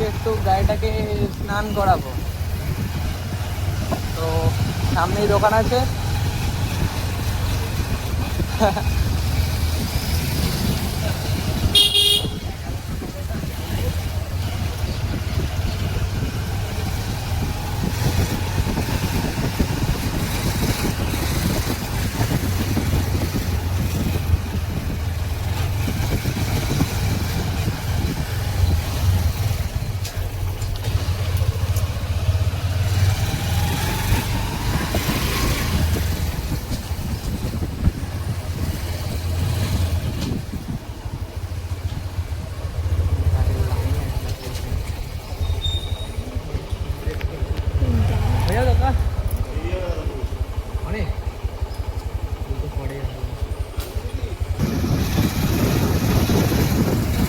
আজকে একটু গাড়িটাকে স্নান করাবো। তো সামনেই দোকান আছে।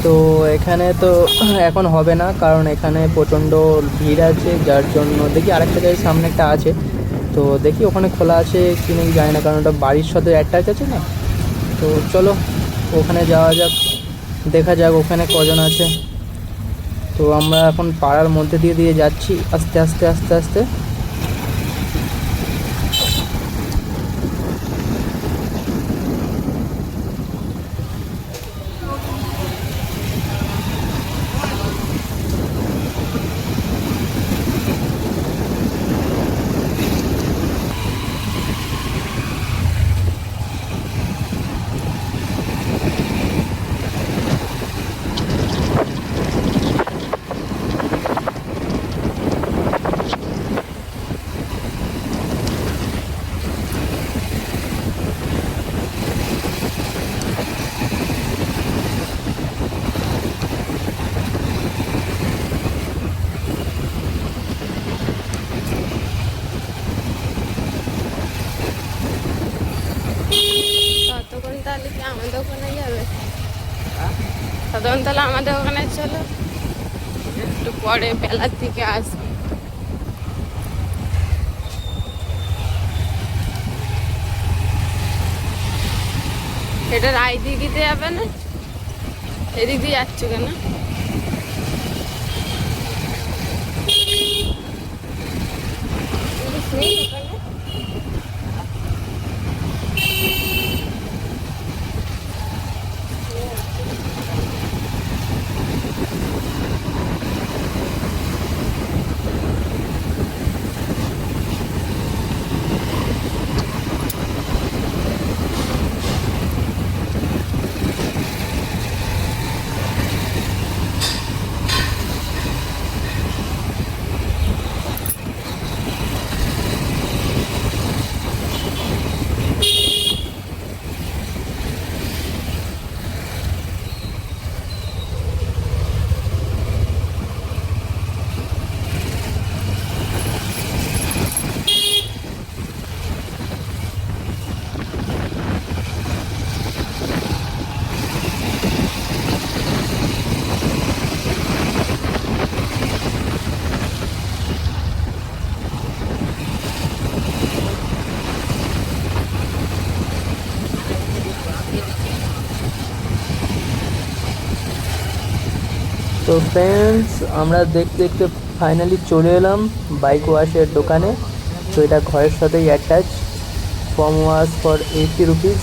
তো এখানে তো এখন হবে না, কারণ এখানে প্রচণ্ড ভিড় আছে, যার জন্য দেখি আরেকটা জায়গায় সামনে একটা আছে, তো দেখি ওখানে খোলা আছে কি নাকি জানি না, কারণ ওটা বাড়ির সাথে অ্যাটাচ আছে না। তো চলো ওখানে যাওয়া যাক, দেখা যাক ওখানে কজন আছে। তো আমরা এখন পাড়ার মধ্যে দিয়ে দিয়ে যাচ্ছি আস্তে আস্তে আস্তে আস্তে। ততক্ষণ তাহলে কি আমাদের ওখানে যাবে? ততক্ষণ তাহলে আমাদের ওখানে চলো, একটু পরে বেলার দিকে আসবে। এটা রায় দিঘিতে যাবে না? এদিক দিয়ে যাচ্ছ কেন? তো ফ্রেন্ডস, আমরা দেখতে দেখতে ফাইনালি চলে এলাম বাইক ওয়াশের দোকানে। তো এটা ঘরের সাথেই attach, form wash for 80 rupees.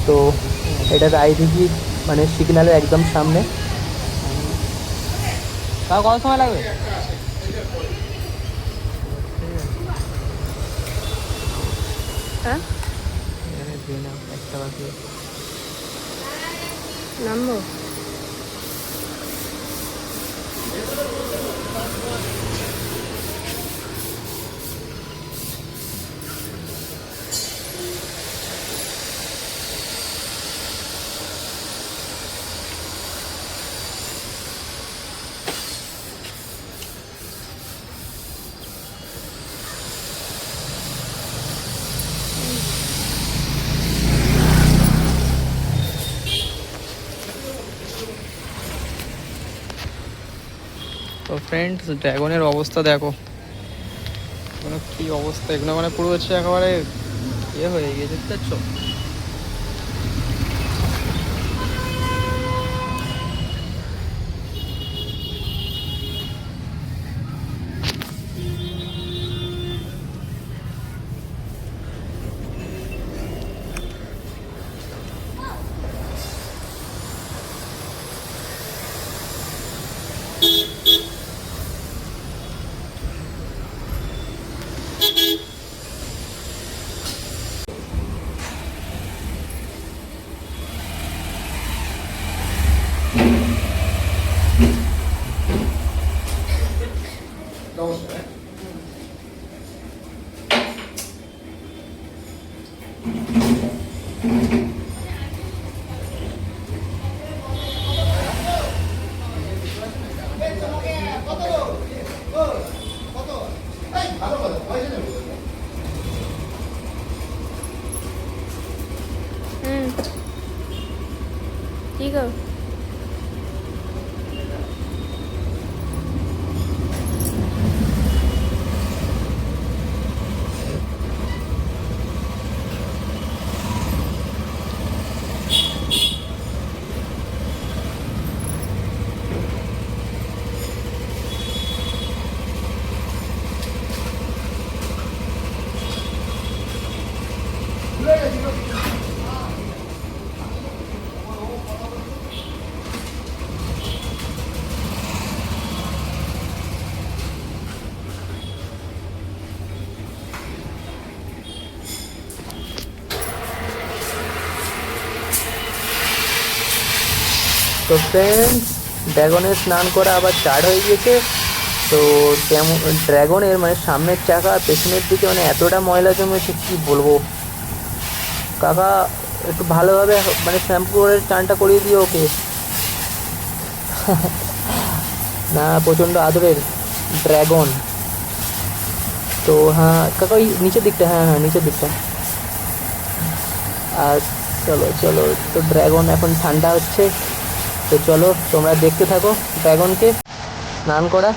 তো এটা রায়দিঘি মানে সিগন্যালের একদম সামনে। তাও কত সময় লাগবে? হ্যাঁ, একটা বাকি নামবো। তো ফ্রেন্ডস, ড্রাগনের অবস্থা দেখো, মানে কি অবস্থা, এগুলো মানে পুরো হচ্ছে একেবারে ইয়ে হয়ে গিয়েছে, দেখতে পাচ্ছ? হুম, কি গো? তো ফ্রেন্ডস, ড্রাগনের স্নান করা আবার স্টার্ট হয়ে গিয়েছে। তো তেমন ড্রাগনের মানে সামনের চাকা আর পেছনের দিকে মানে এতটা ময়লা জমেছে কি বলবো। কাকা একটু ভালোভাবে মানে শ্যাম্পু করে চানটা করিয়ে দিও ওকে। না, প্রচণ্ড আদরের ড্রাগন। তো হ্যাঁ কাকা, ওই নিচের দিকটা, হ্যাঁ হ্যাঁ নিচের দিকটা। আর চলো চলো, তো ড্রাগন এখন ঠান্ডা হচ্ছে। তো চলো তোমরা দেখতে থাকো ড্রাগনকে স্নান করা।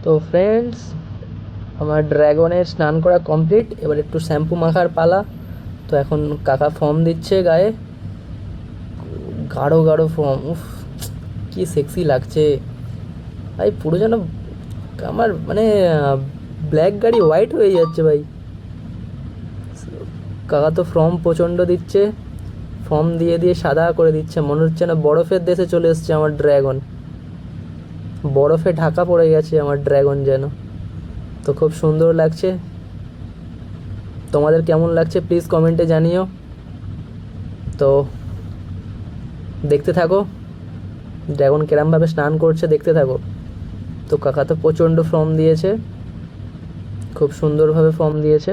তো ফ্রেন্ডস, আমার ড্রাগনের স্নান করা কমপ্লিট। এবার একটু শ্যাম্পু মাখার পালা। তো এখন কাকা ফর্ম দিচ্ছে গায়ে, গাঢ় গাঢ় ফর্ম। উফ, কি সেক্সি লাগছে ভাই, পুরো যেন আমার মানে ব্ল্যাক গাড়ি হোয়াইট হয়ে যাচ্ছে ভাই। কাকা তো ফর্ম প্রচণ্ড দিচ্ছে, ফর্ম দিয়ে দিয়ে সাদা করে দিচ্ছে, মনে হচ্ছে না বরফের দেশে চলে এসছে আমার ড্রাগন। বরফে ঢাকা পড়ে গেছে আমার ড্রাগন যেন। তো খুব সুন্দর লাগছে। তোমাদের কেমন লাগছে প্লিজ কমেন্টে জানিও। তো দেখতে থাকো ড্রাগন কেরমভাবে স্নান করছে, দেখতে থাকো। তো কাকা তো প্রচণ্ড ফর্ম দিয়েছে, খুব সুন্দরভাবে ফর্ম দিয়েছে।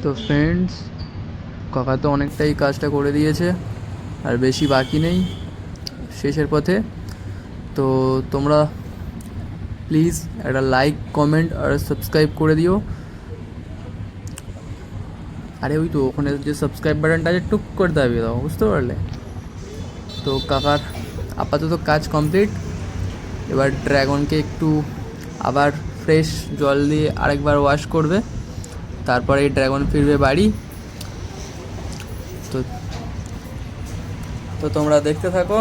তো ফ্রেন্ডস, কাকা তো অনেকটাই কাজটা করে দিয়েছে, আর বেশি বাকি নেই, শেষের পথে। তো তোমরা প্লিজ একটা লাইক, কমেন্ট আর সাবস্ক্রাইব করে দিও। আরে ওই তো ওখানে যে সাবস্ক্রাইব বাটনটা আছে, টুক করে দাবিয়ে দাও, বুঝতে পারলে? তো কাকার আপাতত কাজ কমপ্লিট। এবার ড্রাগনকে একটু আবার ফ্রেশ জল দিয়ে আরেকবার ওয়াশ করবে, তারপরে এই ড্রাগন ফিরবে বাড়ি। তো তো তোমরা দেখতে থাকো।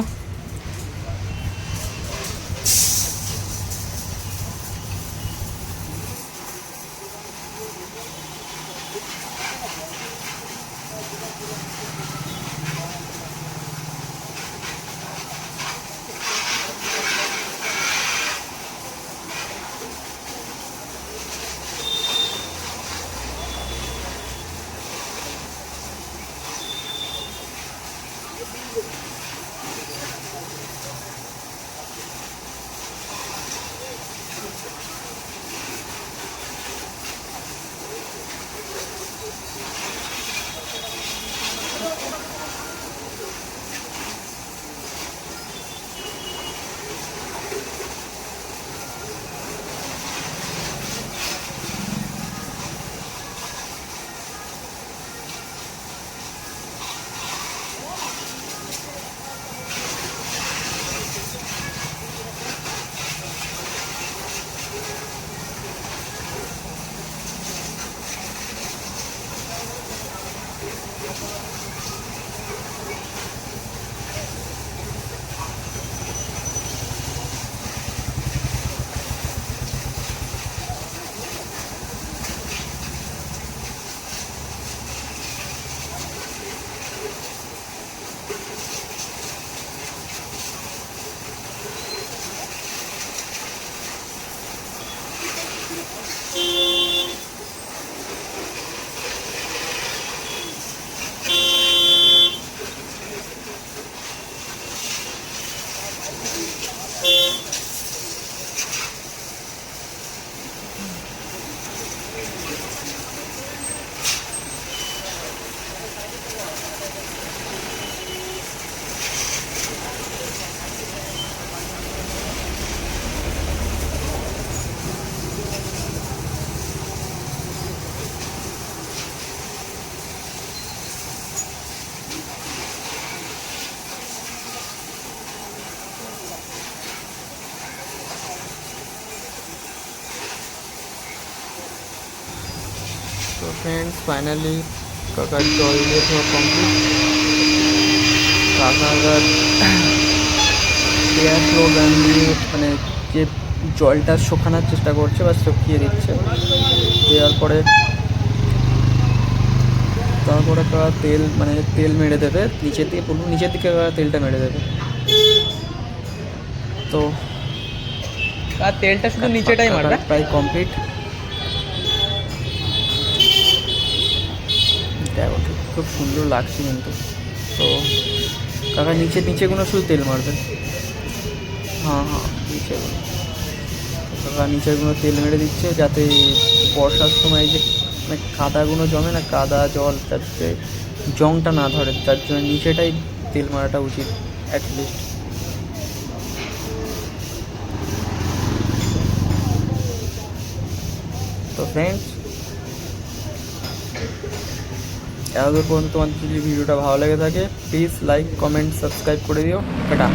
তো ফ্রেন্ডস, ফাইনালি কাকার জল দিয়ে ধোয়া কমপ্লিট। কাকার এয়ার ফ্লো গান দিয়ে মানে যে জলটা শুকানোর চেষ্টা করছে বা শুকিয়ে দিচ্ছে, দেওয়ার পরে তারপরে কাকা তেল মানে তেল মেরে দেবে নিচের দিকে, পুরো নিচের দিকে কাকা তেলটা মেরে দেবে। তো আর তেলটা শুধু নিচেটাই মারবে, প্রায় কমপ্লিট। দেখো খুব সুন্দর লাগছে কিন্তু। তো কাকা নিচেগুলো শুধু তেল মারবে। হ্যাঁ হ্যাঁ, নিচেগুলো কাকা নিচেরগুলো তেল মেরে দিচ্ছে, যাতে বর্ষার সময় যে মানে কাদাগুলো জমে না, কাদা জল, যাতে জংটা না ধরে, তার জন্য নিচেটাই তেল মারাটা উচিত অ্যাটলিস্ট। তো ফ্রেন্ডস, এতদূর পর্যন্ত তোমাদের যদি ভিডিওটা ভালো লেগে থাকে, প্লিজ লাইক, কমেন্ট, সাবস্ক্রাইব করে দিও। টাটা।